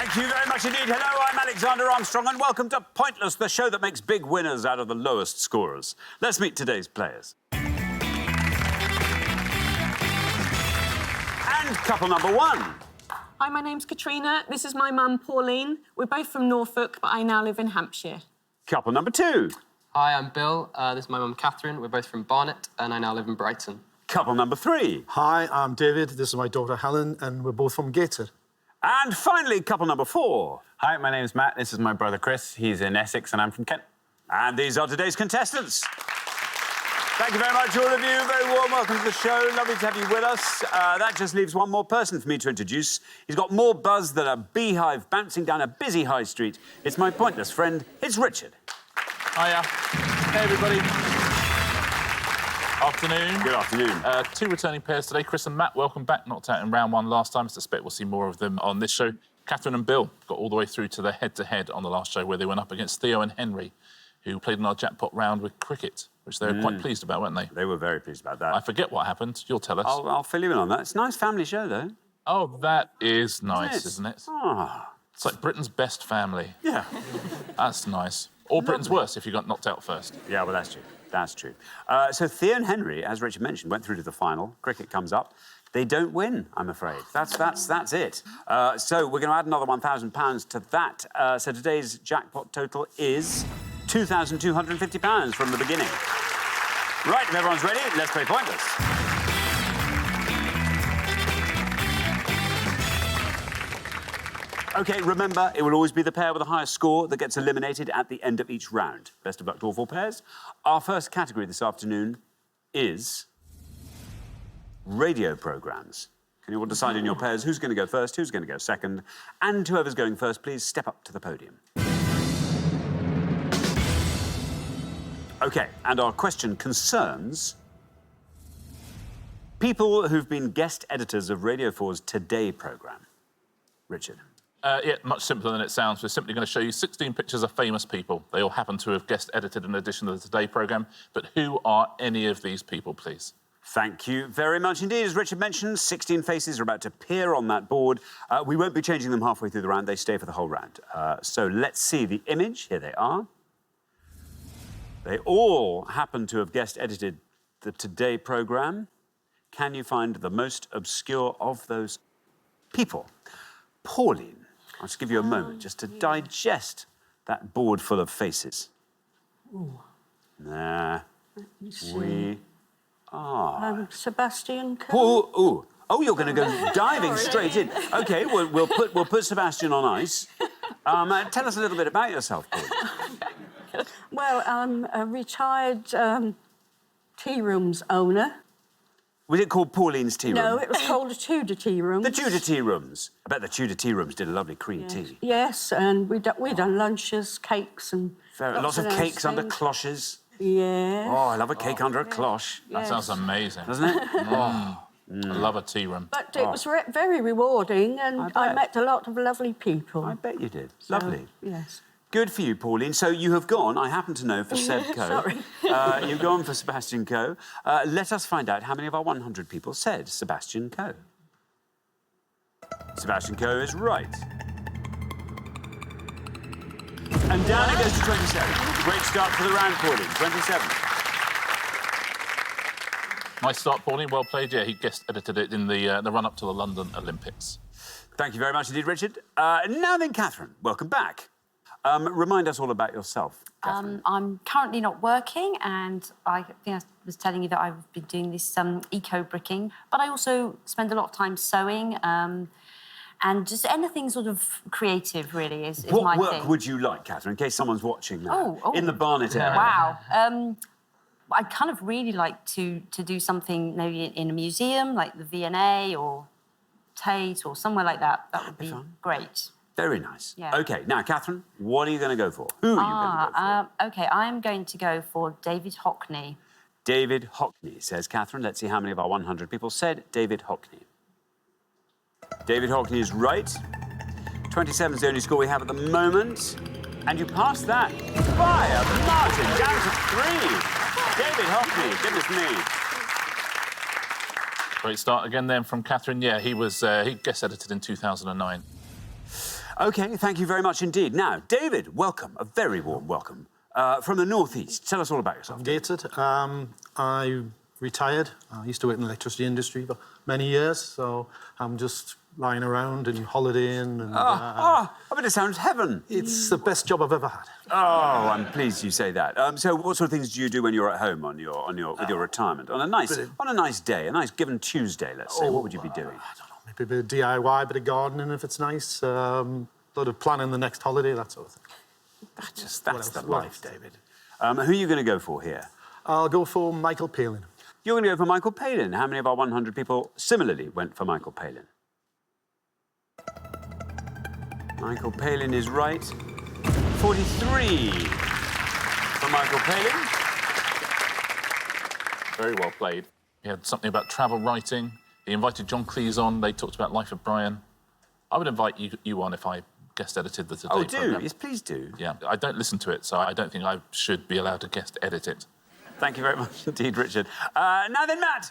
Thank you very much indeed. Hello, I'm Alexander Armstrong, and welcome to Pointless, the show that makes big winners out of the lowest scorers. Let's meet today's players. And couple number one. Hi, my name's Katrina. This is my mum, Pauline. We're both from Norfolk, but I now live in Hampshire. Couple number two. Hi, I'm Bill. This is my mum, Catherine. We're both from Barnet, and I now live in Brighton. Couple number three. Hi, I'm David. This is my daughter, Helen, and we're both from Gateshead. And finally, couple number four. Hi, my name's Matt. This is my brother Chris. He's in Essex and I'm from Kent. And these are today's contestants. Thank you very much, all of you. Very warm welcome to the show. Lovely to have you with us. That just leaves one more person for me to introduce. He's got more buzz than a beehive bouncing down a busy high street. It's my pointless friend. It's Richard. Hiya. Hey, everybody. Afternoon. Good afternoon. Two returning pairs today. Chris and Matt, welcome back. Knocked out in round one last time. I suspect we'll see more of them on this show. Catherine and Bill got all the way through to the head-to-head on the last show where they went up against Theo and Henry, who played in our jackpot round with cricket, which they were quite pleased about, weren't they? They were very pleased about that. I forget what happened. You'll tell us. I'll fill you in on that. It's a nice family show, though. Oh, that is nice, isn't it? Ah. It's like Britain's best family. Yeah. That's nice. Or Britain's worst if you got knocked out first. Yeah, well, that's true. That's true. So Theo and Henry, as Richard mentioned, went through to the final. Cricket comes up. They don't win, I'm afraid. That's it. So we're going to add another £1,000 to that. So today's jackpot total is £2,250 from the beginning. Right, if everyone's ready, let's play Pointless. OK, remember, it will always be the pair with the highest score that gets eliminated at the end of each round. Best of luck to all four pairs. Our first category this afternoon is radio programmes. Can you all decide in your pairs who's going to go first, who's going to go second? And whoever's going first, please step up to the podium. OK, and our question concerns people who've been guest editors of Radio 4's Today programme. Richard. Yeah, much simpler than it sounds. We're simply going to show you 16 pictures of famous people. They all happen to have guest edited an edition of the Today programme. But who are any of these people, please? Thank you very much indeed. As Richard mentioned, 16 faces are about to appear on that board. We won't be changing them halfway through the round. They stay for the whole round. So let's see the image. Here they are. They all happen to have guest edited the Today programme. Can you find the most obscure of those people? Pauline, I'll just give you a moment just to digest that board full of faces. Ooh. There we are. Sebastian Coe. Oh, you're going to go diving straight in. OK, we'll put Sebastian on ice. Tell us a little bit about yourself, Pauline. Well, I'm a retired tea rooms owner. Was it called Pauline's Tea Room? No, it was called the Tudor Tea Rooms. The Tudor Tea Rooms. I bet the Tudor Tea Rooms did a lovely cream tea. Yes, and we done lunches, cakes and... Lots of cakes under cloches. Yeah. Oh, I love a cake under a cloche. That sounds amazing. Doesn't it? I love a tea room. But it was very rewarding, and I met a lot of lovely people. I bet you did. Lovely. Yes. Good for you, Pauline. So you have gone, I happen to know, for Seb Coe. Sorry. You've gone for Sebastian Coe. Let us find out how many of our 100 people said Sebastian Coe. Sebastian Coe is right. And down it goes to 27. Great start for the round, Pauline. 27. Nice start, Pauline. Well played. Yeah, he guest edited it in the run-up to the London Olympics. Thank you very much indeed, Richard. Now then, Catherine, welcome back. Remind us all about yourself, Catherine. I'm currently not working, and I think I was telling you that I've been doing this eco-bricking, but I also spend a lot of time sewing, and just anything sort of creative, really, is my thing. What work would you like, Catherine, in case someone's watching now? In the Barnet area. Wow. I'd kind of really like to do something maybe in a museum, like the V&A or Tate or somewhere like that. That would be great. Very nice. Yeah. OK, now, Catherine, what are you going to go for? Who are you going to go for? OK, I'm going to go for David Hockney. David Hockney, says Catherine. Let's see how many of our 100 people said David Hockney. David Hockney is right. 27 is the only score we have at the moment. And you passed that by a margin, down to 3. David Hockney, goodness me. Great start again then from Catherine. Yeah, he guest edited in 2009. OK, thank you very much indeed. Now, David, welcome, a very warm welcome. From the northeast, tell us all about yourself. I'm Gated. I retired. I used to work in the electricity industry for many years, so I'm just lying around and holidaying. And, I bet it sounds heaven. it's the best job I've ever had. Oh, I'm pleased you say that. So, what sort of things do you do when you're at home with your retirement? On a nice day, a nice given Tuesday, let's say, what would you be doing? I don't know, maybe a bit of DIY, a bit of gardening if it's nice, a lot of planning the next holiday, that sort of thing. That's else? the What life, else? David. Who are you going to go for here? I'll go for Michael Palin. You're going to go for Michael Palin. How many of our 100 people similarly went for Michael Palin? Michael Palin is right. 43 for Michael Palin. Very well played. He had something about travel writing. He invited John Cleese on. They talked about Life of Brian. I would invite you on if I guest edited the Today programme. Yes, please do. Yeah, I don't listen to it, so I don't think I should be allowed to guest edit it. Thank you very much indeed, Richard. Now then, Matt,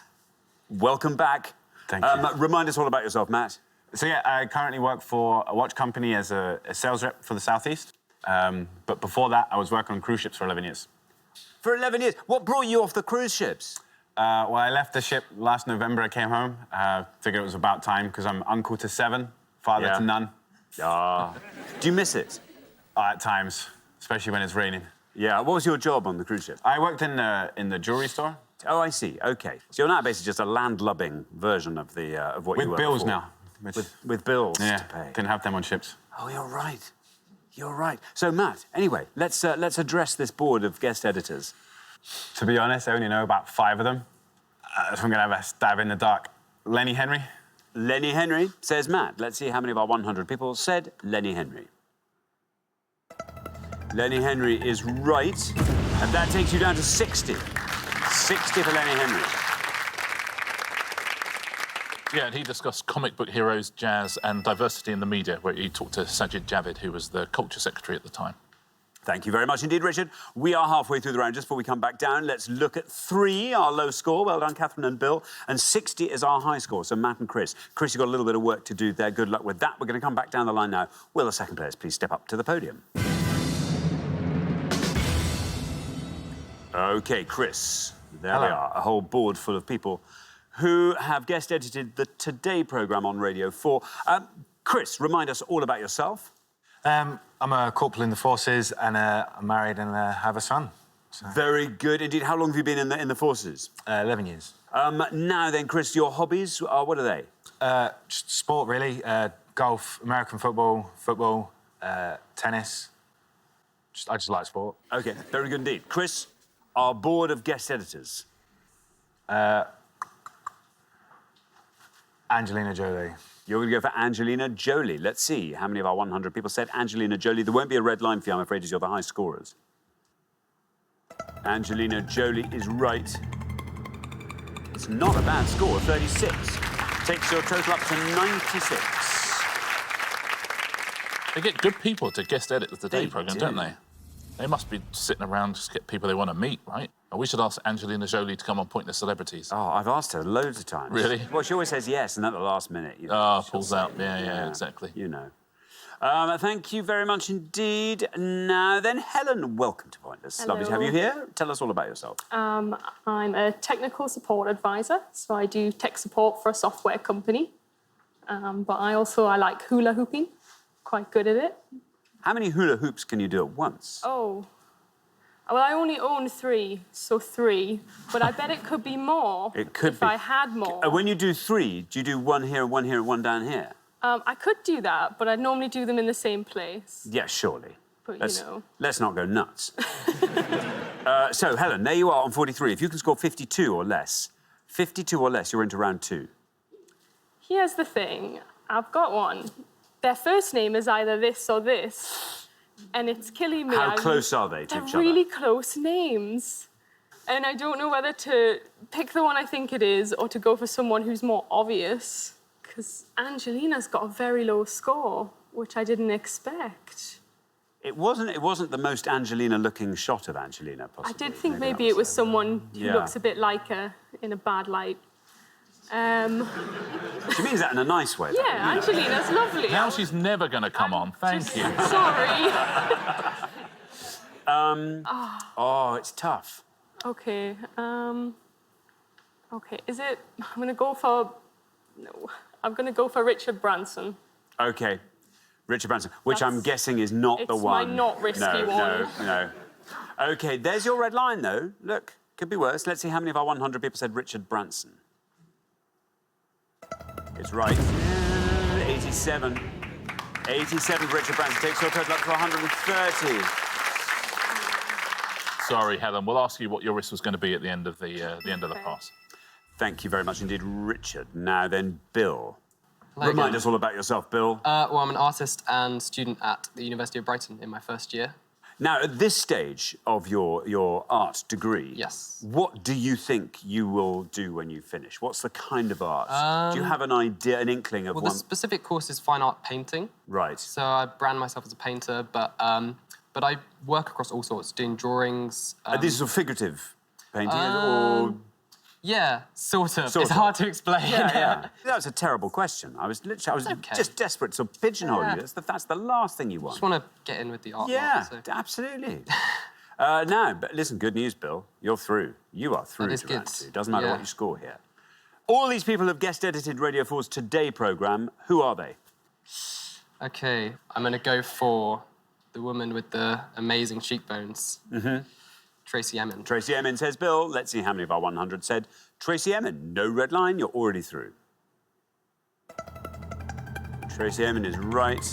welcome back. Thank you. Remind us all about yourself, Matt. So yeah, I currently work for a watch company as a sales rep for the Southeast. But before that, I was working on cruise ships for 11 years. For 11 years. What brought you off the cruise ships? Well, I left the ship last November. I came home. Figured it was about time because I'm uncle to 7, father to none. Do you miss it? At times, especially when it's raining. Yeah. What was your job on the cruise ship? I worked in the jewelry store. Oh, I see. OK. So you're now basically just a landlubbing version of what you were With bills before. now. With bills Yeah, to pay. didn't have them on ships. Oh, you're right. You're right. So, Matt, anyway, let's address this board of guest editors. To be honest, I only know about 5 of them. So I'm going to have a stab in the dark. Lenny Henry. Lenny Henry, says Matt. Let's see how many of our 100 people said Lenny Henry. Lenny Henry is right, and that takes you down to 60. 60 for Lenny Henry. Yeah, and he discussed comic book heroes, jazz, and diversity in the media, where he talked to Sajid Javid, who was the culture secretary at the time. Thank you very much indeed, Richard. We are halfway through the round. Just before we come back down, let's look at 3, our low score. Well done, Catherine and Bill. And 60 is our high score, so Matt and Chris. Chris, you've got a little bit of work to do there. Good luck with that. We're going to come back down the line now. Will the second players please step up to the podium? OK, Chris. There we are, a whole board full of people who have guest edited the Today programme on Radio 4. Chris, remind us all about yourself. I'm a corporal in the forces, and I'm married and have a son. So. Very good indeed. How long have you been in the forces? 11 years. Now then, Chris, your hobbies, what are they? Just sport, really. Golf, American football, tennis. I just like sport. OK, very good indeed. Chris, our board of guest editors. Angelina Jolie. You're going to go for Angelina Jolie. Let's see how many of our 100 people said Angelina Jolie. There won't be a red line for you, I'm afraid, as you're the high scorers. Angelina Jolie is right. It's not a bad score, 36. Takes your total up to 96. They get good people to guest edit the Today They programme, do. don't they? They must be sitting around just get people they want to meet, right? We should ask Angelina Jolie to come on Pointless Celebrities. Oh, I've asked her loads of times. Really? Well, she always says yes, and at the last minute... You know, she'll pulls say, out. Yeah, exactly. You know. Thank you very much indeed. Now then, Helen, welcome to Pointless. Lovely to have you here. Tell us all about yourself. I'm a technical support advisor, so I do tech support for a software company. But I like hula hooping, quite good at it. How many hula hoops can you do at once? Oh, well, I only own 3, so 3. But I bet it could be more It could if be. I had more. When you do 3, do you do 1 here, 1 here, and 1 down here? I could do that, but I'd normally do them in the same place. Yeah, surely. But, Let's not go nuts. So, Helen, there you are on 43. If you can score 52 or less, you're into round 2. Here's the thing. I've got one. Their first name is either this or this, and it's killing me. How close are they to each other? They're really close names. And I don't know whether to pick the one I think it is or to go for someone who's more obvious, because Angelina's got a very low score, which I didn't expect. It wasn't the most Angelina-looking shot of Angelina, possibly. I did think maybe it was someone who looks a bit like her in a bad light. She means that in a nice way. though. Yeah, Angelina's lovely. Now she's never going to come on. Thank you. Sorry. Oh, it's tough. Okay. Okay. Is it? I'm gonna go for. No. I'm gonna go for Richard Branson. Okay. Richard Branson, which I'm guessing is not the It's one. my not risky one. No. Okay, there's your red line, though. Look, could be worse. Let's see how many of our 100 people said Richard Branson. It's right. 87. 87 for Richard Branson takes your total up to 130. Sorry, Helen. We'll ask you what your risk was going to be at the end of the pass. Thank you very much indeed, Richard. Now then, Bill. Hello Remind again. us all about yourself, Bill. Well, I'm an artist and student at the University of Brighton in my first year. Now, at this stage of your art degree, Yes. what do you think you will do when you finish? What's the kind of art? Do you have an idea, an inkling of Well, one? the specific course is fine art painting. Right. So I brand myself as a painter, but I work across all sorts, doing drawings. Are these sort of figurative paintings or? Yeah, sort of. Sort It's of. hard to explain. Yeah. That was a terrible question. I was okay. just desperate to pigeonhole Yeah. you. That's the last thing you want. Just want to get in with the art. Yeah, market, so. absolutely. No, but listen, good news, Bill. You're through. You are through That is to round good. 2. Doesn't matter Yeah. what you score here. All these people have guest edited Radio 4's Today programme. Who are they? Okay, I'm going to go for the woman with the amazing cheekbones. Mm-hmm. Tracy Emin. Tracy Emin says Bill. Let's see how many of our 100 said Tracy Emin. No red line, you're already through. Tracy Emin is right.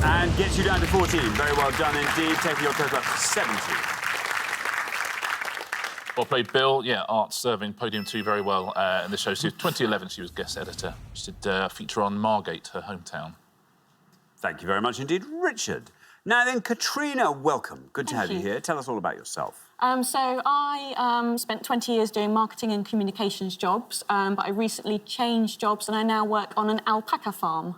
And gets you down to 14. Very well done indeed, taking your total up to 70. Well played, Bill. Yeah, art serving podium 2 very well in the show. So 2011, she was guest editor. She did a feature on Margate, her hometown. Thank you very much indeed, Richard. Now then, Katrina, welcome. Good to have you here. Tell us all about yourself. So I spent 20 years doing marketing and communications jobs, but I recently changed jobs and I now work on an alpaca farm.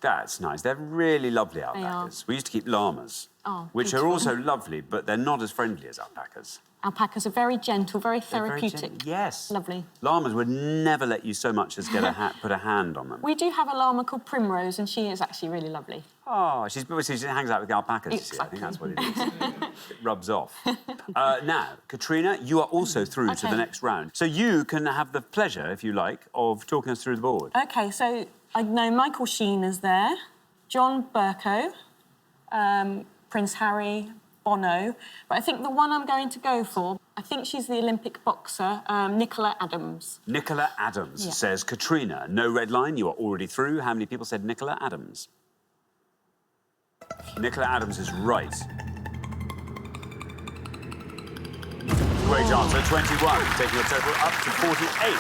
That's nice. They're really lovely alpacas. We used to keep llamas, which are beautiful. also lovely, but they're not as friendly as alpacas. Alpacas are very gentle, very They're very therapeutic. gentle. Yes. Lovely. Llamas would never let you so much as get put a hand on them. We do have a llama called Primrose, and she is actually really lovely. Oh, she hangs out with the alpacas, you see. I think that's what it is. It rubs off. Now, Katrina, you are also through to the next round. So you can have the pleasure, if you like, of talking us through the board. OK, so I know Michael Sheen is there, John Burko, Prince Harry, Bono, but I think the one I'm going to go for, I think she's the Olympic boxer, Nicola Adams. Nicola Adams says, Katrina, no red line, you are already through. How many people said Nicola Adams? Nicola Adams is right. Great answer, 21, taking your total up to 48.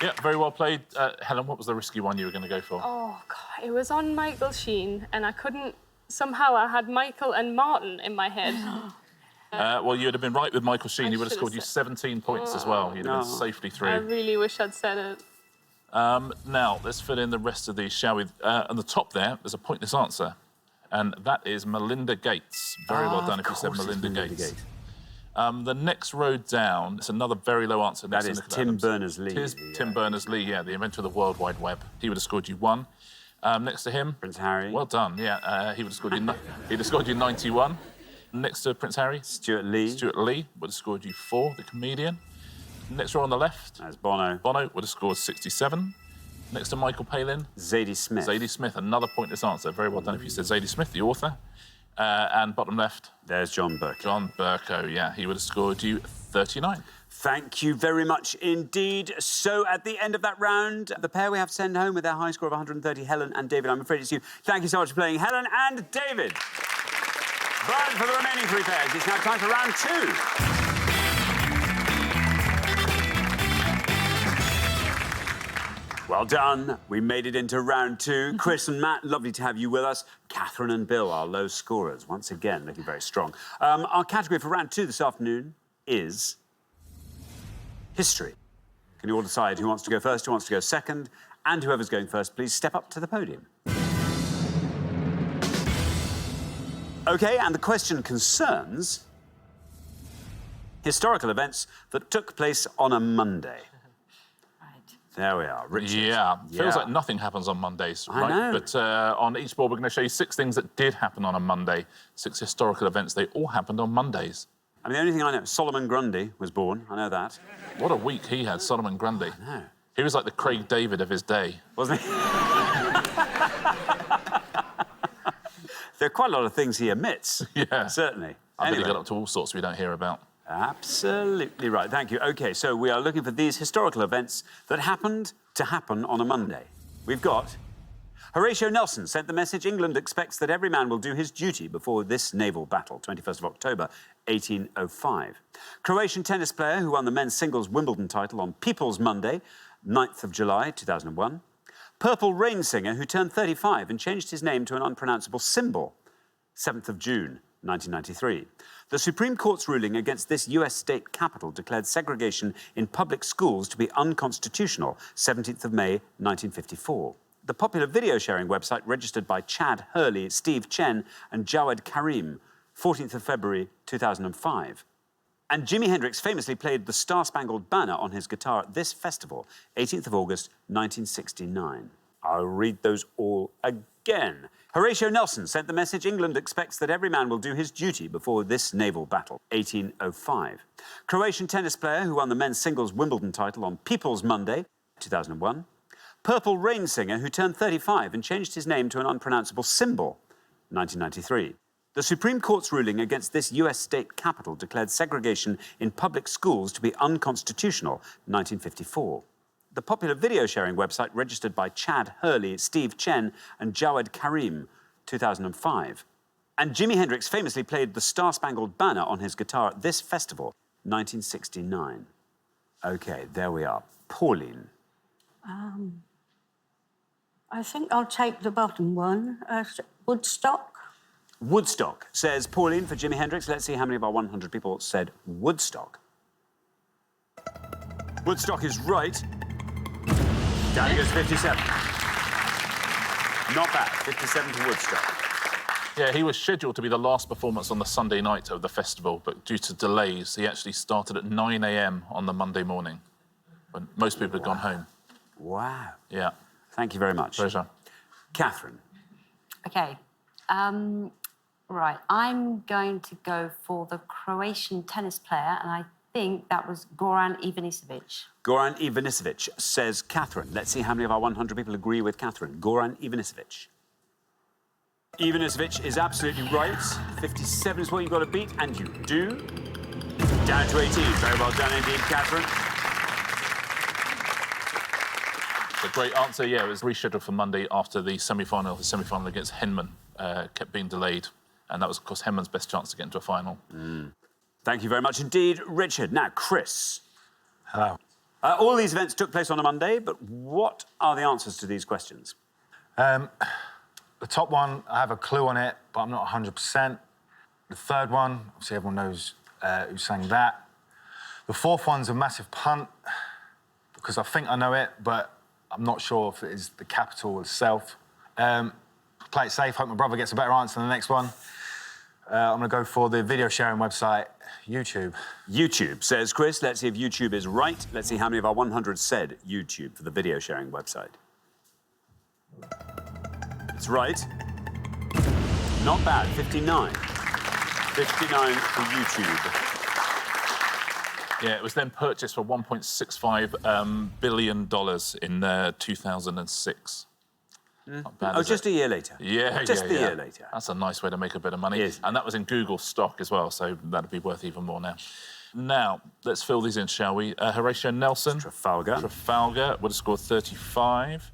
Yeah, very well played. Helen, what was the risky one you were going to go for? Oh God, it was on Michael Sheen, and I couldn't. Somehow I had Michael and Martin in my head. Well, you would have been right with Michael Sheen. I He would have should have scored you said- 17 points as well. You'd have been safely I through. really wish I'd said it. Now, let's fill in the rest of these, shall we? On the top there's a pointless answer, and that is Melinda Gates. Very well done if you said Melinda Gates. The next row down, it's another very low answer. That is Tim Berners-Lee. It is Tim Berners-Lee, yeah, the inventor of the World Wide Web. He would have scored you 1. Next to him, Prince Harry. Well done, yeah. He would have scored you. He'd have scored you 91. Next to Prince Harry, Stuart Lee. Stuart Lee would have scored you 4. The comedian. Next row on the left, That's Bono. Bono would have scored 67. Next to Michael Palin, Zadie Smith. Zadie Smith. Another pointless answer. Very well done if you said Zadie Smith, the author. And bottom left, There's John Burke. John Burko. Yeah, he would have scored you 39. Thank you very much indeed. So at the end of that round, the pair we have to send home with their high score of 130, Helen and David. I'm afraid it's you. Thank you so much for playing, Helen and David. But for the remaining 3 pairs, it's now time for round 2. Well done. We made it into round 2. Chris and Matt, lovely to have you with us. Catherine and Bill, our low scorers, once again looking very strong. Our category for round 2 this afternoon is history. Can you all decide who wants to go first, who wants to go second? And whoever's going first, please step up to the podium. OK, and the question concerns historical events that took place on a Monday. Right. There we are, Richard. Yeah, feels like nothing happens on Mondays, right? know. But on each board, we're going to show you 6 things that did happen on a Monday, 6 historical events. They all happened on Mondays. I mean, the only thing I know, Solomon Grundy was born. I know that. What a week he had, Solomon Grundy. I know. He was like the Craig David of his day. Wasn't he? There are quite a lot of things he omits. Yeah. Certainly. I bet he Anyway. got up to all sorts we don't hear about. Absolutely right. Thank you. OK, so we are looking for these historical events that happened to happen on a Monday. We've got Horatio Nelson sent the message, England expects that every man will do his duty before this naval battle, 21st of October, 1805. Croatian tennis player who won the men's singles Wimbledon title on People's Monday, 9th of July, 2001. Purple Rain singer who turned 35 and changed his name to an unpronounceable symbol, 7th of June, 1993. The Supreme Court's ruling against this US state capital declared segregation in public schools to be unconstitutional, 17th of May, 1954. The popular video sharing website registered by Chad Hurley, Steve Chen and Jawed Karim, 14th of February 2005. And Jimi Hendrix famously played the Star-Spangled Banner on his guitar at this festival, 18th of August 1969. I'll read those all again. Horatio Nelson sent the message, England expects that every man will do his duty before this naval battle, 1805. Croatian tennis player who won the men's singles Wimbledon title on People's Monday, 2001. Purple Rain singer who turned 35 and changed his name to an unpronounceable symbol, 1993. The Supreme Court's ruling against this US state capital declared segregation in public schools to be unconstitutional, 1954. The popular video sharing website registered by Chad Hurley, Steve Chen and Jawed Karim, 2005. And Jimi Hendrix famously played the Star-Spangled Banner on his guitar at this festival, 1969. OK, there we are. Pauline. I think I'll take the bottom one. Woodstock. Woodstock, says Pauline for Jimi Hendrix. Let's see how many of our 100 people said Woodstock. Woodstock is right. Down goes 57. Not bad. 57 to Woodstock. Yeah, he was scheduled to be the last performance on the Sunday night of the festival, but due to delays, he actually started at 9 a.m. on the Monday morning, when most people had gone home. Wow. Yeah. Thank you very much. Pleasure. Catherine. OK. Right, I'm going to go for the Croatian tennis player, and I think that was Goran Ivanisevic. Goran Ivanisevic, says Catherine. Let's see how many of our 100 people agree with Catherine. Goran Ivanisevic. Ivanisevic is absolutely right. 57 is what you've got to beat, and you do. Down to 18. Very well done indeed, Catherine. A great answer, yeah. It was rescheduled for Monday after the semi-final. The semi-final against Henman kept being delayed. And that was, of course, Henman's best chance to get into a final. Thank you very much indeed, Richard. Now, Chris. Hello. All these events took place on a Monday, but what are the answers to these questions? The top one, I have a clue on it, but I'm not 100%. The third one, obviously everyone knows who sang that. The fourth one's a massive punt, because I think I know it, but I'm not sure if it is the capital itself. Play it safe, hope my brother gets a better answer than the next one. I'm going to go for the video sharing website, YouTube. YouTube, says Chris. Let's see if YouTube is right. Let's see how many of our 100 said YouTube for the video sharing website. It's right. Not bad, 59. 59 for YouTube. Yeah, it was then purchased for $1.65 billion in 2006. Not bad, Oh, just a year later? Yeah, just a year later. That's a nice way to make a bit of money. It is. And that was in Google stock as well, so that'd be worth even more now. Now, let's fill these in, shall we? Horatio Nelson. Trafalgar. Trafalgar would have scored 35.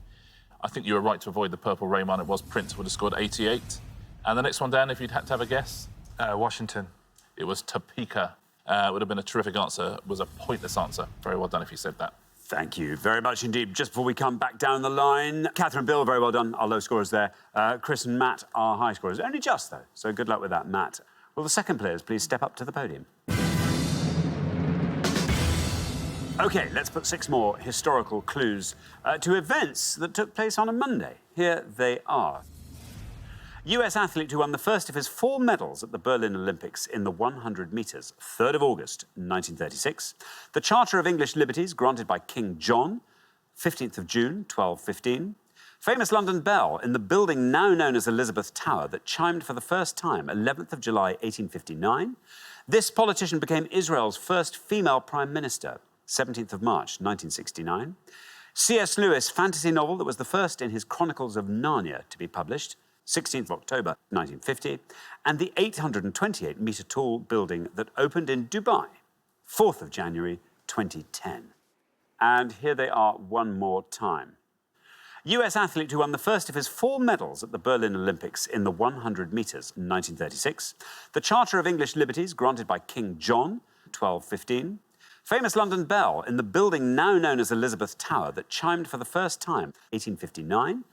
I think you were right to avoid the Purple Rain one. It was Prince, would have scored 88. And the next one, Dan, if you'd had to have a guess? Washington. It was Topeka. It would have been a terrific answer. It was a pointless answer. Very well done if you said that. Thank you very much indeed. Just before we come back down the line, Catherine, Bill, very well done. Our low scorers there. Chris and Matt are high scorers. Only just, though. So good luck with that, Matt. Will the second players please step up to the podium? OK, let's put 6 more historical clues to events that took place on a Monday. Here they are. US athlete who won the first of his 4 medals at the Berlin Olympics in the 100 metres, 3rd of August, 1936. The Charter of English Liberties granted by King John, 15th of June, 1215. Famous London bell in the building now known as Elizabeth Tower that chimed for the first time 11th of July 1859. This politician became Israel's first female prime minister, 17th of March 1969. C.S. Lewis fantasy novel that was the first in his Chronicles of Narnia to be published, 16th of October 1950. And the 828-metre tall building that opened in Dubai, 4th of January 2010. And here they are one more time. US athlete who won the first of his 4 medals at the Berlin Olympics in the 100 metres in 1936. The Charter of English Liberties granted by King John, 1215. Famous London bell in the building now known as Elizabeth Tower that chimed for the first time, 1859.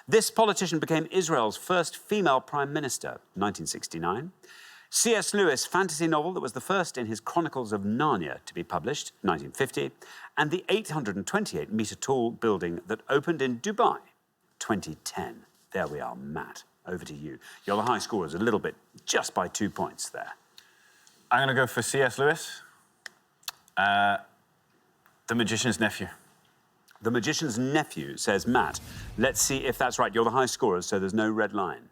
This politician became Israel's first female prime minister, 1969. C.S. Lewis fantasy novel that was the first in his Chronicles of Narnia to be published, 1950, and the 828-metre tall building that opened in Dubai, 2010. There we are, Matt. Over to you. You're the high scorers, a little bit, just by 2 points there. I'm going to go for C.S. Lewis, The Magician's Nephew. The Magician's Nephew, says Matt. Let's see if that's right. You're the high scorers, so there's no red line.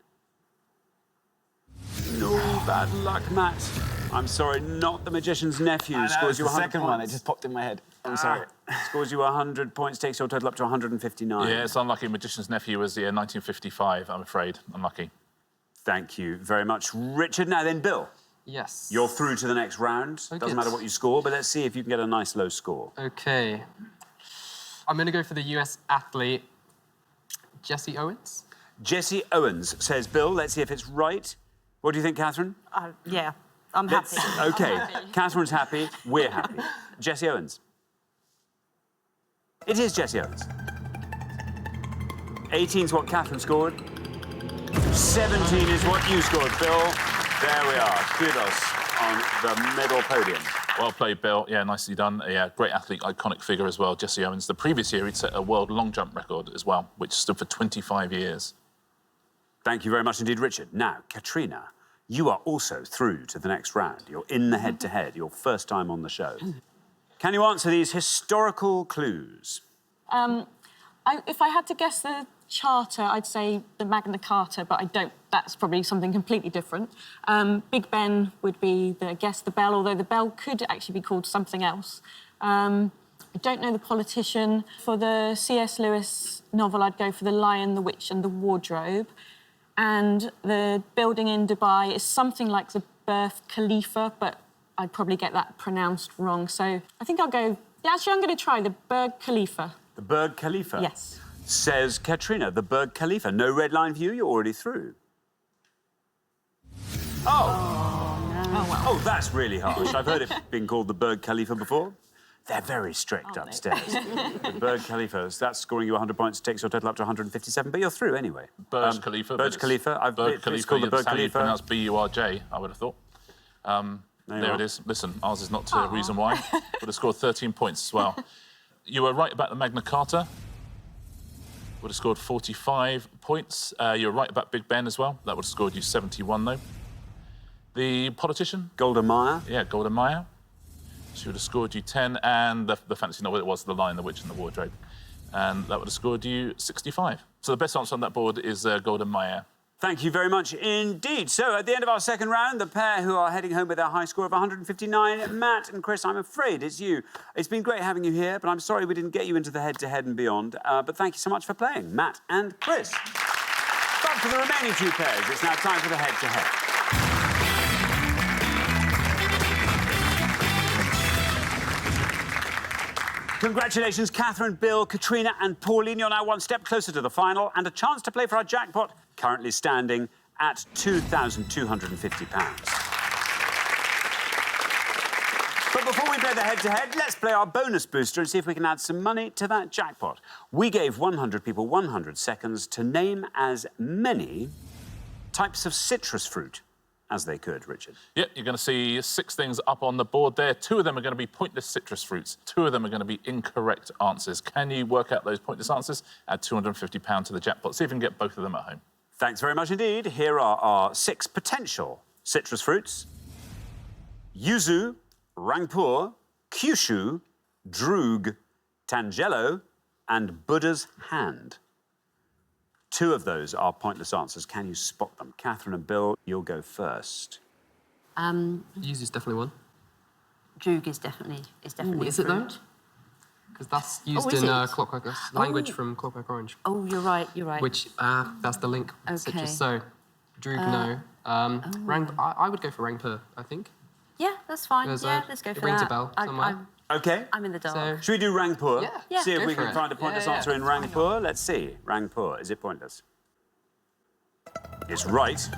No bad luck, Matt. I'm sorry, not The Magician's Nephew. I know, Scores you the 100 second points. one. It just popped in my head. I'm sorry. Scores you 100 points, takes your total up to 159. Yeah, it's unlucky. Magician's Nephew was the year 1955, I'm afraid. Unlucky. Thank you very much, Richard. Now then, Bill. Yes. You're through to the next round. Okay. Doesn't matter what you score, but let's see if you can get a nice low score. OK. I'm going to go for the US athlete, Jesse Owens. Jesse Owens, says Bill. Let's see if it's right. What do you think, Catherine? Yeah, I'm happy. OK, Catherine's happy, we're happy. Jesse Owens. It is Jesse Owens. 18's what Catherine scored. 17 is what you scored, Bill. There we are. Kudos on the middle podium. Well played, Bill. Yeah, nicely done. Yeah, great athlete, iconic figure as well, Jesse Owens. The previous year, he'd set a world long jump record as well, which stood for 25 years. Thank you very much indeed, Richard. Now, Katrina, you are also through to the next round. You're in the head-to-head, your first time on the show. Can you answer these historical clues? If I had to guess the charter, I'd say the Magna Carta, but I don't. That's probably something completely different. Big Ben would be, the bell, although the bell could actually be called something else. I don't know the politician. For the C.S. Lewis novel, I'd go for The Lion, the Witch and the Wardrobe. And the building in Dubai is something like the Burj Khalifa, but I'd probably get that pronounced wrong. So I think I'll go... Yeah, actually, I'm going to try the Burj Khalifa. The Burj Khalifa? Yes. Says Katrina, the Burj Khalifa. No red line for you, you're already through. Oh, that's really harsh. I've heard it being called the Burj Khalifa before. They're very strict upstairs. The Burj Khalifa, that's scoring you 100 points, takes your total up to 157, but you're through anyway. Burj Khalifa. Burj Khalifa. Burj Khalifa, it's called the Burj how you Khalifa. pronounce B-U-R-J, I would have thought. There it is. Listen, ours is not the reason why. Would have scored 13 points as well. You were right about the Magna Carta. Would have scored 45 points. You're right about Big Ben as well. That would have scored you 71, though. The politician? Golda Meir. Yeah, Golda Meir. She would have scored you 10, and the fantasy novel, it was The Lion, the Witch and the Wardrobe. And that would have scored you 65. So the best answer on that board is Golda Meir. Thank you very much indeed. So at the end of our second round, the pair who are heading home with their high score of 159, Matt and Chris, I'm afraid it's you. It's been great having you here, but I'm sorry we didn't get you into the head-to-head and beyond. But thank you so much for playing, Matt and Chris. But for the remaining two pairs, it's now time for the head-to-head. Congratulations, Catherine, Bill, Katrina and Pauline. You're now one step closer to the final and a chance to play for our jackpot, currently standing at £2,250. But before we play the head-to-head, let's play our bonus booster and see if we can add some money to that jackpot. We gave 100 people 100 seconds to name as many types of citrus fruit as they could, Richard. Yep, you're going to see 6 things up on the board there. 2 of them are going to be pointless citrus fruits. 2 of them are going to be incorrect answers. Can you work out those pointless answers? Add £250 to the jackpot. See if you can get both of them at home. Thanks very much indeed. Here are our 6 potential citrus fruits. Yuzu, Rangpur, Kyushu, Droog, Tangelo, and Buddha's hand. 2 of those are pointless answers. Can you spot them? Catherine and Bill, you'll go first. Yuzu's definitely one. Droog is definitely Is it though? Because that's used is in it? Clockwork language from Clockwork Orange. Oh, you're right. Which that's the link. With Okay. citrus. So Droog, no. I would go for Rangpur, I think. Yeah, that's fine. There's Yeah, a- let's go it for rings a that. bell somewhere. OK. I'm in the dark. So Should we do Rangpur? Yeah. See if Go we for can it. find a pointless Yeah. answer in Rangpur. Let's see. Rangpur, is it pointless? It's right.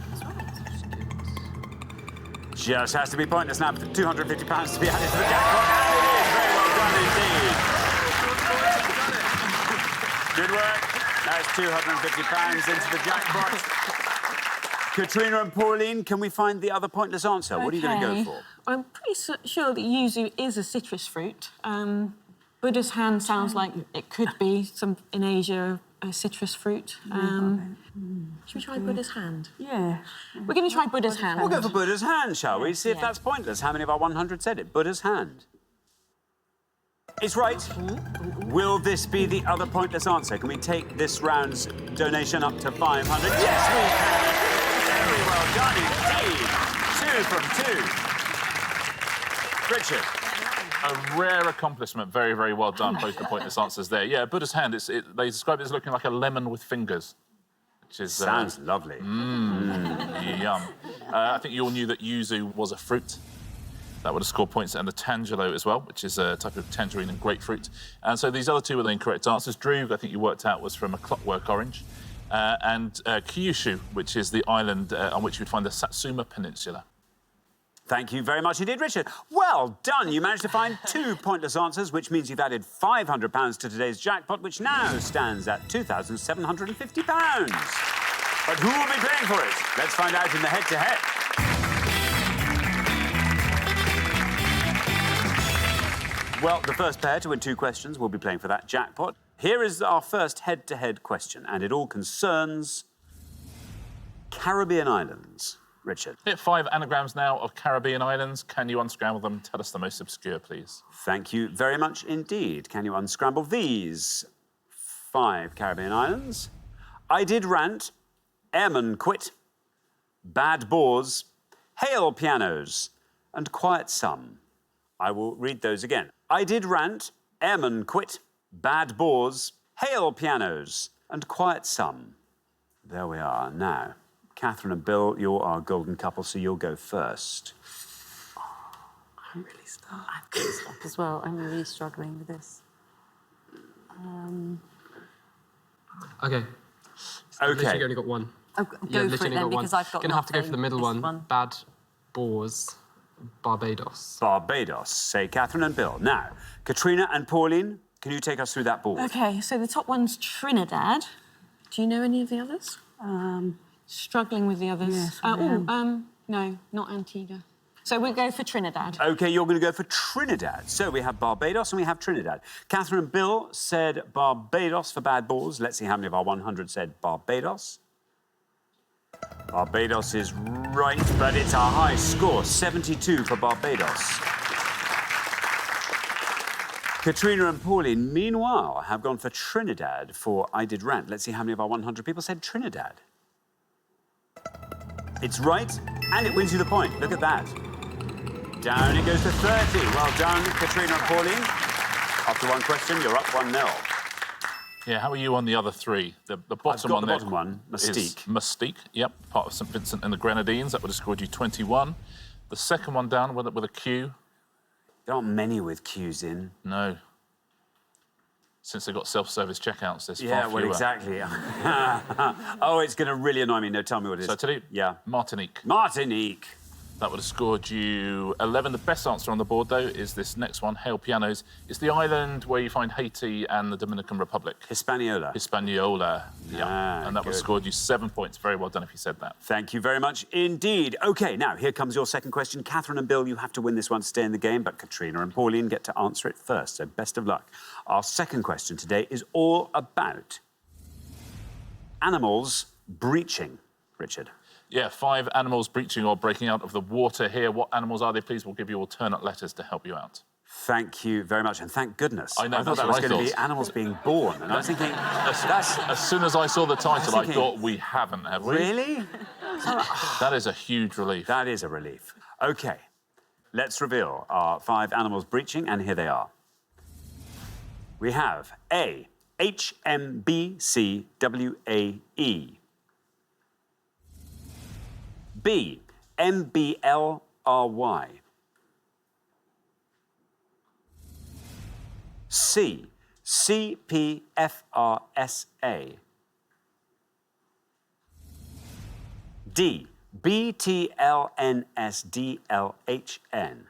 Just has to be pointless now for £250 to be added to the jackpot. And it is. Very well done indeed. Good work. That's £250 into the jackpot. Katrina and Pauline, can we find the other pointless answer? What are you going to go for? I'm pretty sure that yuzu is a citrus fruit. Buddha's hand sounds like it could be some in Asia a citrus fruit. Should we try Buddha's hand? Yeah. We're going to try Buddha's hand. We'll go for Buddha's hand, shall we? See if Yeah. that's pointless. How many of our 100 said it? Buddha's hand. It's right. Will this be the other pointless answer? Can we take this round's donation up to 500? Yes, we can. Very well done indeed. 2 from 2. Richard. A rare accomplishment. Very, very well done. Both the pointless answers there. Yeah, Buddha's hand, they describe it as looking like a lemon with fingers. Which is... Sounds lovely. Yum. I think you all knew that yuzu was a fruit. That would have scored points, and the tangelo as well, which is a type of tangerine and grapefruit. And so these other 2 were the incorrect answers. Droog, I think you worked out, was from a clockwork orange. And Kyushu, which is the island on which you'd find the Satsuma Peninsula. Thank you very much indeed, Richard. Well done. You managed to find 2 pointless answers, which means you've added £500 to today's jackpot, which now stands at £2,750. But who will be paying for it? Let's find out in the head-to-head. Well, the first pair to win 2 questions will be playing for that jackpot. Here is our first head-to-head question, and it all concerns Caribbean islands. Richard. Hit 5 anagrams now of Caribbean islands. Can you unscramble them? Tell us the most obscure, please. Thank you very much indeed. Can you unscramble these 5 Caribbean islands? I did rant, airman quit, bad boars, hail pianos, and quiet some. I will read those again. I did rant, airman quit, bad boars, hail pianos, and quiet some. There we are. Now, Catherine and Bill, you're our golden couple, so you'll go first. I'm really stuck. I'm really stuck as well. I'm really struggling with this. Okay. Literally only got one. Oh, go for it then, because I've got Gonna have to go for the nothing. middle This one. Bad boars, Barbados. Barbados, say Catherine and Bill. Now, Katrina and Pauline, can you take us through that board? OK, so the top one's Trinidad. Do you know any of the others? Struggling with the others. Yes, I am. No, not Antigua. So we'll go for Trinidad. OK, you're going to go for Trinidad. So we have Barbados and we have Trinidad. Catherine and Bill said Barbados for bad boars. Let's see how many of our 100 said Barbados. Barbados is right, but it's a high score, 72 for Barbados. Katrina and Pauline, meanwhile, have gone for Trinidad for I Did Rant. Let's see how many of our 100 people said Trinidad. It's right, and it wins you the point. Look at that. Down it goes to 30. Well done, Katrina and Pauline. After one question, you're up 1-0. Yeah, how are you on the other 3? The bottom I've got one the there bottom one, is Mystique. Mystique, yep, part of St Vincent and the Grenadines. That would have scored you 21. The second one down with a Q. There aren't many with Q's in. No. Since they've got self-service checkouts, there's Yeah, far well, fewer. exactly. Oh, it's going to really annoy me. No, tell me what it is. So I tell you, Yeah. Martinique. Martinique. That would have scored you 11. The best answer on the board, though, is this next one, Hail Pianos. It's the island where you find Haiti and the Dominican Republic. Hispaniola. Hispaniola, yeah. Ah, And that would have good. scored you 7 points. Very well done if you said that. Thank you very much indeed. OK, now, here comes your second question. Catherine and Bill, you have to win this one to stay in the game, but Katrina and Pauline get to answer it first, so best of luck. Our second question today is all about animals breaching, Richard. Yeah, 5 animals breaching or breaking out of the water here. What animals are they, please? We'll give you alternate letters to help you out. Thank you very much, and thank goodness. I know, I thought that's that was what I going to be thought. animals being born, and I was thinking, As soon as I saw the title, I thought, we haven't, have we? really? That is a huge relief. That is a relief. OK, let's reveal our 5 animals breaching, and here they are. We have A, HMBCWAE. B, MBLRY. C, CPFRSA. D, BTLNSDLHN.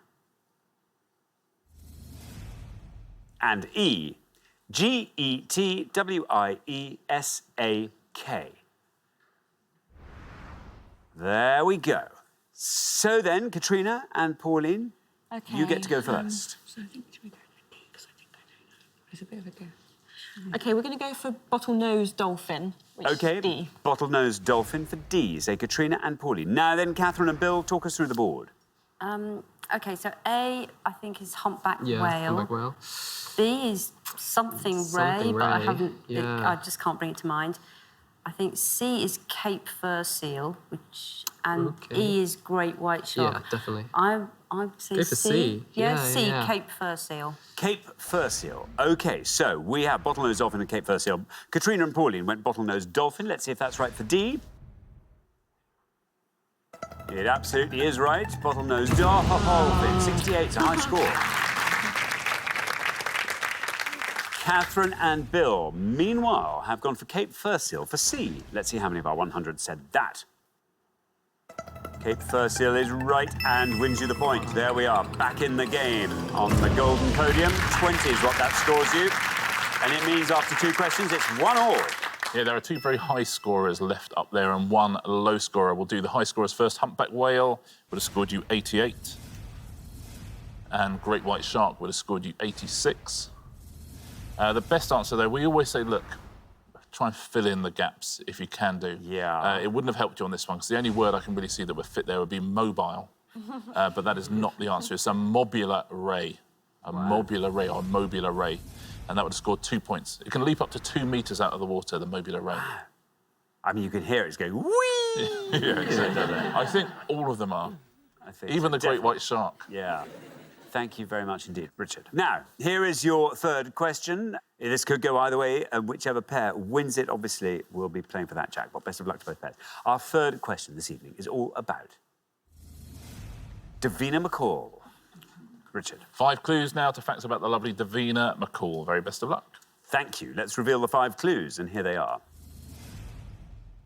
And E, GETWIESAK. There we go. So then, Katrina and Pauline, you get to go first. So I think should we go for D? Because I think I don't know. It's a bit of a go. OK, we're going to go for bottlenose dolphin, which OK, is D. bottlenose dolphin for D, say Katrina and Pauline. Now then, Catherine and Bill, talk us through the board. OK, so A, I think, is humpback whale. Humpback whale. B is something ray, but I ray, haven't. yeah. I just can't bring it to mind. I think C is Cape fur seal, and E is great white shark. Yeah, definitely. I'd say Go for C. Yeah, Yeah, C, yeah. Cape fur seal. Cape fur seal. OK, so we have bottlenose dolphin and Cape fur seal. Katrina and Pauline went bottlenose dolphin. Let's see if that's right for D. It absolutely is right. Bottlenose dolphin. 68 is a high score. Catherine and Bill, meanwhile, have gone for Cape fur seal for C. Let's see how many of our 100 said that. Cape fur seal is right and wins you the point. There we are, back in the game on the golden podium. 20 is what that scores you. And it means after 2 questions, it's 1-all. Yeah, there are 2 very high scorers left up there and 1 low scorer. We'll do the high scorers first. Humpback whale would have scored you 88. And great white shark would have scored you 86. The best answer, though, we always say, look, try and fill in the gaps if you can do. Yeah. It wouldn't have helped you on this one, because the only word I can really see that would fit there would be mobile. But that is not the answer. It's a mobular ray. A mobular ray or mobular ray. And that would have scored 2 points. It can leap up to 2 metres out of the water, the mobular ray. I mean, you can hear it. It's going, whee! Yeah, exactly. I think all of them are. I think Even so, the great white shark. Yeah. Thank you very much indeed, Richard. Now, here is your 3rd question. This could go either way, and whichever pair wins it, obviously, will be playing for that jackpot. Best of luck to both pairs. Our 3rd question this evening is all about Davina McCall. Richard. 5 clues now to facts about the lovely Davina McCall. Very best of luck. Thank you. Let's reveal the 5 clues, and here they are.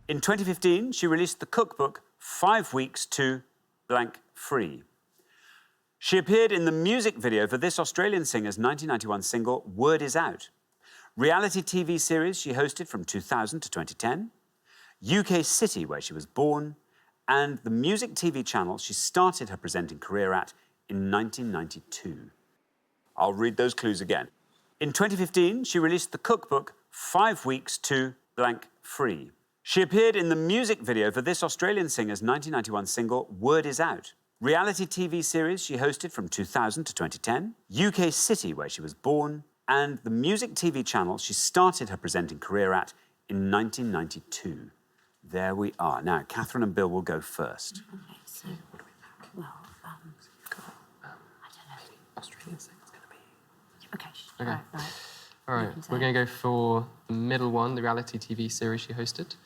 In 2015, she released the cookbook 5 Weeks to Blank Free. She appeared in the music video for this Australian singer's 1991 single, Word Is Out. Reality TV series she hosted from 2000 to 2010. UK City, where she was born. And the music TV channel she started her presenting career at in 1992. I'll read those clues again. In 2015, she released the cookbook 5 Weeks to Blank Free. She appeared in the music video for this Australian singer's 1991 single, Word Is Out. Reality TV series she hosted from 2000 to 2010, UK City, where she was born, and the music TV channel she started her presenting career at in 1992. There we are. Now, Catherine and Bill will go first. Okay, so, well, I don't know. Australian singer's going to be... Okay. Okay. Right. All right, we're going to go for the middle one, the reality TV series she hosted,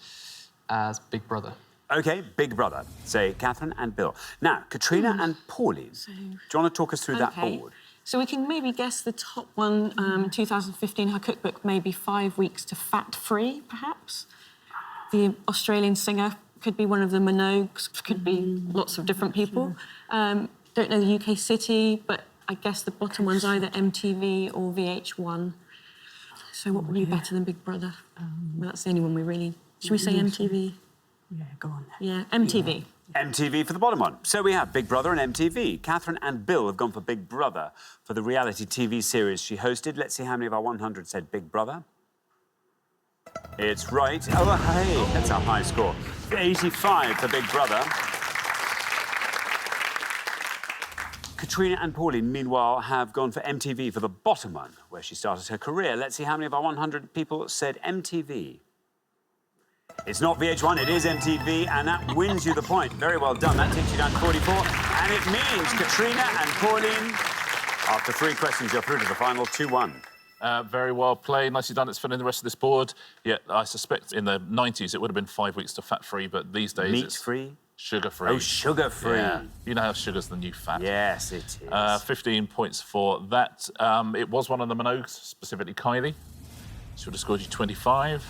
as Big Brother. OK, Big Brother. Say Catherine and Bill. Now, Katrina and Pauline, do you want to talk us through that board? So we can maybe guess the top one, 2015, her cookbook, maybe 5 Weeks to Fat Free, perhaps? The Australian singer could be one of the Minogues, could be lots of different people. Don't know the UK City, but I guess the bottom one's either MTV or VH1. So what would be better than Big Brother? Well, that's the only one we really... Should we say MTV? Yeah, go on then. Yeah, MTV. MTV for the bottom one. So we have Big Brother and MTV. Catherine and Bill have gone for Big Brother for the reality TV series she hosted. Let's see how many of our 100 said Big Brother. It's right. Oh, hey, that's a high score. 85 for Big Brother. Katrina and Pauline, meanwhile, have gone for MTV for the bottom one, where she started her career. Let's see how many of our 100 people said MTV. It's not VH1, it is MTV, and that wins you the point. Very well done. That takes you down to 44. And it means Katrina and Pauline, after 3 questions, you're through to the final 2-1. Very well played. Nicely done. It's filling the rest of this board. Yet I suspect in the 90s it would have been 5 weeks to fat-free, but these days Meat-free? Sugar-free. Oh, sugar-free. Yeah. You know how sugar's the new fat. Yes, it is. 15 points for that. It was one of the Minogues, specifically Kylie. She would have scored you 25.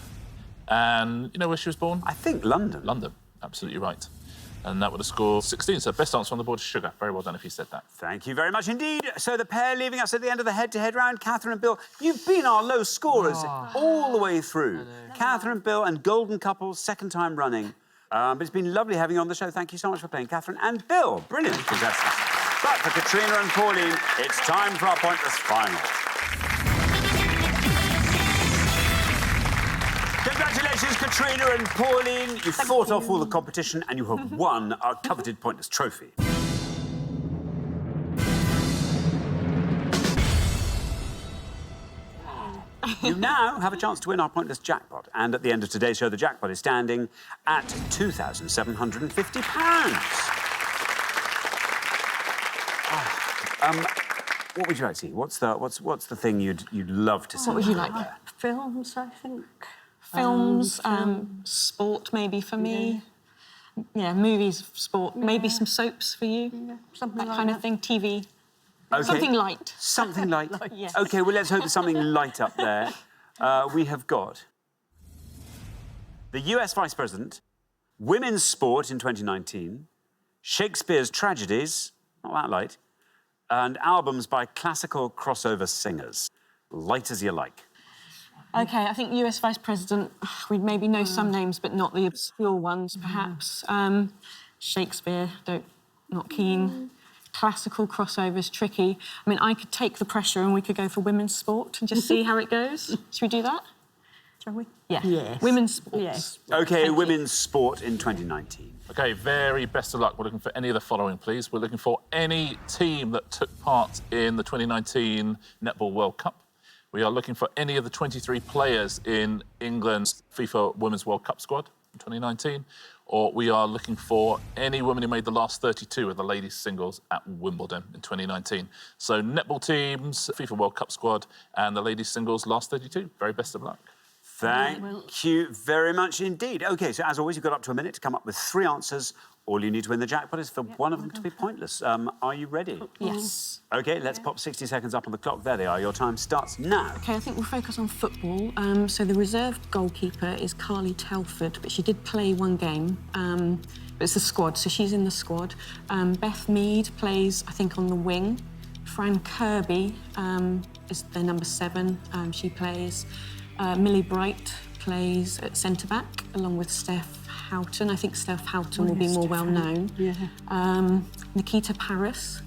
And you know where she was born? I think London. London, absolutely right. And that would have scored 16. So best answer on the board is sugar. Very well done if you said that. Thank you very much indeed. So the pair leaving us at the end of the head-to-head round, Catherine and Bill, you've been our low scorers all the way through. Catherine, Bill and golden couple, second time running. But it's been lovely having you on the show. Thank you so much for playing, Catherine and Bill. Brilliant contestants. But for Katrina and Pauline, it's time for our pointless final. Congratulations, Katrina and Pauline. You've fought off all the competition and you have won our coveted pointless trophy. You now have a chance to win our pointless jackpot. And at the end of today's show, the jackpot is standing at £2,750. What would you like to see? What's the thing you'd love to see? What would you like? Films, I think. Films, sport maybe for me. Yeah, movies, sport, maybe some soaps for you. Yeah, something that like kind that. of thing, TV. Okay. Something light. Something light? Yes. OK, well, let's hope there's something light up there. We have got the US Vice President, women's sport in 2019, Shakespeare's tragedies, not that light, and albums by classical crossover singers. Light as you like. OK, I think US Vice President, we'd maybe know some names, but not the obscure ones, perhaps. Shakespeare, not keen. Classical crossovers, tricky. I mean, I could take the pressure and we could go for women's sport and just see how it goes. Should we do that? Shall we? Yeah. Yes. Women's sports. Yes. OK, women's sport in 2019. OK, very best of luck. We're looking for any of the following, please. We're looking for any team that took part in the 2019 Netball World Cup. We are looking for any of the 23 players in England's FIFA Women's World Cup squad in 2019. Or we are looking for any woman who made the last 32 of the ladies' singles at Wimbledon in 2019. So netball teams, FIFA World Cup squad, and the ladies' singles last 32. Very best of luck. Thank you very much indeed. OK, so as always, you've got up to a minute to come up with 3 answers. All you need to win the jackpot is for one of them to be pointless. Are you ready? Yes. OK, let's pop 60 seconds up on the clock. There they are. Your time starts now. OK, I think we'll focus on football. So the reserved goalkeeper is Carly Telford, but she did play 1 game. But it's the squad, so she's in the squad. Beth Mead plays, I think, on the wing. Fran Kirby is their number 7. She plays. Millie Bright plays at centre-back, along with Steph Houghton. I think Steph Houghton will be more well-known. Yeah. Nikita Paris.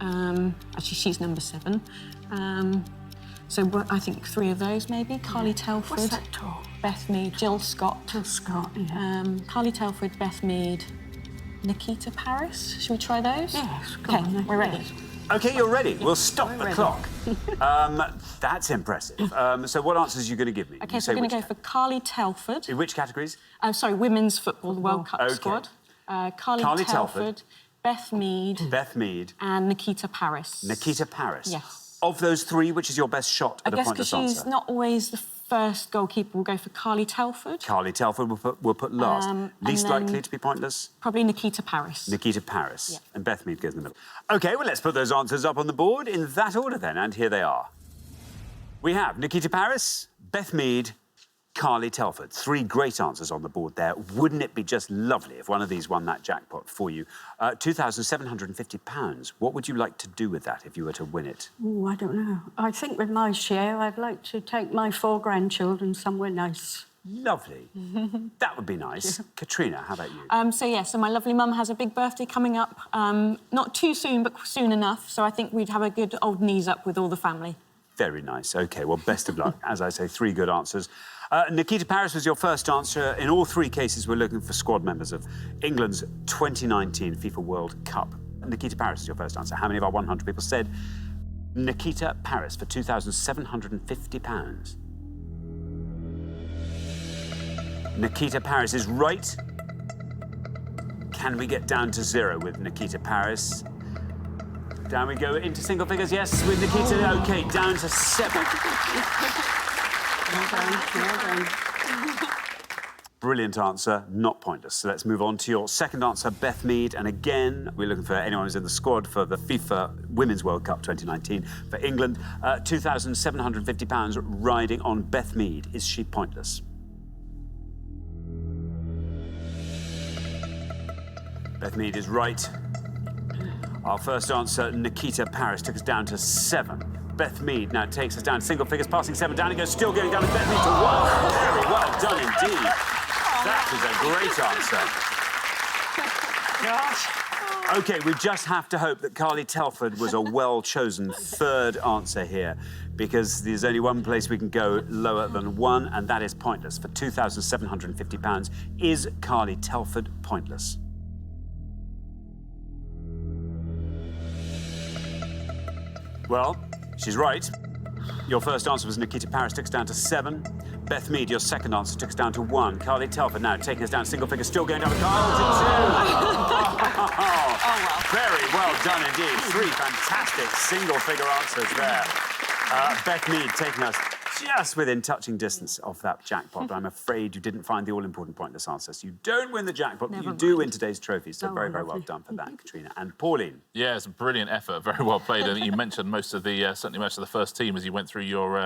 Actually, she's number 7. So I think 3 of those, maybe. Carly Telford. What's that tall? Beth Mead. Jill Scott. Jill Scott, yeah. Carly Telford, Beth Mead, Nikita Paris. Should we try those? Yes, go OK, on then. we're ready. Yes. OK, you're ready. We'll stop the ready. clock. That's impressive. So what answers are you going to give me? OK, so we're going to go for Carly Telford. In which categories? Sorry, women's football, the World Cup OK. squad. Carly Telford. Telford, Beth Mead, Beth Mead. and Nikita Paris. Nikita Paris. Yes. Of those 3, which is your best shot I at a guess because pointless she's answer? not always the first goalkeeper, we'll go for Carly Telford. Carly Telford we'll put last. And Least then- likely to be pointless? Probably Nikita Paris. Nikita Paris. Yeah. And Beth Mead goes in the middle. OK, well, let's put those answers up on the board in that order then, and here they are. We have Nikita Paris, Beth Mead, Carly Telford. 3 great answers on the board there. Wouldn't it be just lovely if one of these won that jackpot for you? £2,750. What would you like to do with that if you were to win it? Oh, I don't know. I think with my share, I'd like to take my 4 grandchildren somewhere nice. Lovely. That would be nice. Katrina, how about you? So my lovely mum has a big birthday coming up. Not too soon, but soon enough. So I think we'd have a good old knees up with all the family. Very nice. OK, well, best of luck. As I say, 3 good answers. Nikita Paris was your first answer. In all 3 cases, we're looking for squad members of England's 2019 FIFA World Cup. Nikita Paris is your first answer. How many of our 100 people said Nikita Paris for £2,750? Nikita Paris is right. Can we get down to 0 with Nikita Paris? Down we go into single figures, yes, with Nikita. OK, down to 7. Well done. Brilliant answer, not pointless. So let's move on to your second answer, Beth Mead. And again, we're looking for anyone who's in the squad for the FIFA Women's World Cup 2019 for England. £2,750 riding on Beth Mead. Is she pointless? Beth Mead is right. Our first answer, Nikita Paris, took us down to 7. Beth Mead now takes us down single figures, passing 7 down and goes, still going down to Beth Mead to 1. Very well done indeed. That is a great answer. OK, we just have to hope that Carly Telford was a well-chosen third answer here, because there's only one place we can go lower than 1, and that is pointless. For £2,750, is Carly Telford pointless? Well, she's right. Your first answer was Nikita Paris, took us down to 7. Beth Mead, your second answer, took us down to 1. Carly Telford now taking us down single figures, still going down to 2. Oh, well. Very well done indeed. 3 fantastic single-figure answers there. Beth Mead taking us just within touching distance of that jackpot. But I'm afraid you didn't find the all-important pointless answers. You don't win the jackpot, but you do win today's trophies. So very, very well done for that, Katrina. And Pauline. Yeah, it's a brilliant effort. Very well played. And you mentioned most of the, certainly most of the first team as you went through your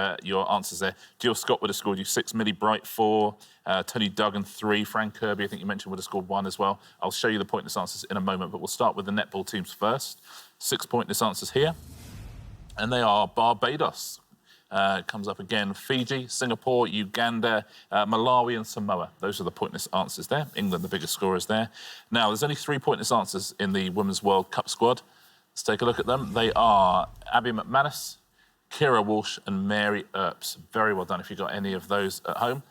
answers there. Jill Scott would have scored you 6, Millie Bright 4, Tony Duggan 3, Fran Kirby, I think you mentioned, would have scored 1 as well. I'll show you the pointless answers in a moment, but we'll start with the netball teams first. 6 pointless answers here. And they are Barbados. Comes up again, Fiji, Singapore, Uganda, Malawi and Samoa. Those are the pointless answers there. England, the biggest scorers there. Now, there's only 3 pointless answers in the Women's World Cup squad. Let's take a look at them. They are Abby McManus, Kira Walsh and Mary Earps. Very well done if you got any of those at home.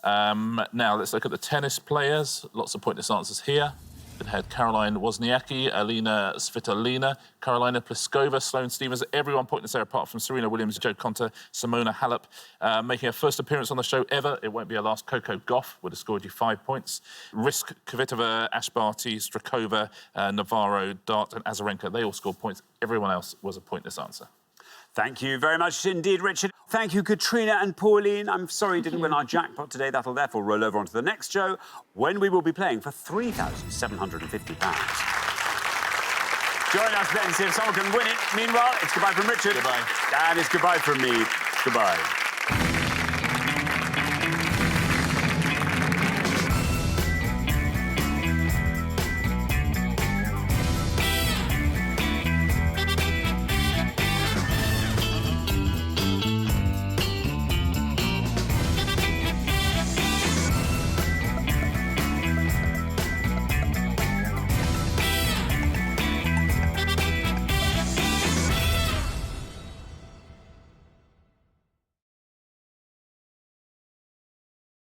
Now, let's look at the tennis players. Lots of pointless answers here. It had Caroline Wozniacki, Alina Svitolina, Carolina Pliskova, Sloane Stevens, everyone pointless there apart from Serena Williams, Jo Konta, Simona Halep. Making her first appearance on the show ever. It won't be her last. Coco Gauff would have scored you 5 points. Risk, Kvitova, Ashbarty, Strakova, Navarro, Dart and Azarenka, they all scored points. Everyone else was a pointless answer. Thank you very much indeed, Richard. Thank you, Katrina and Pauline. I'm sorry you didn't win our jackpot today. That'll therefore roll over onto the next show, when we will be playing for £3,750. Join us then, see if someone can win it. Meanwhile, it's goodbye from Richard. Goodbye. And it's goodbye from me. Goodbye.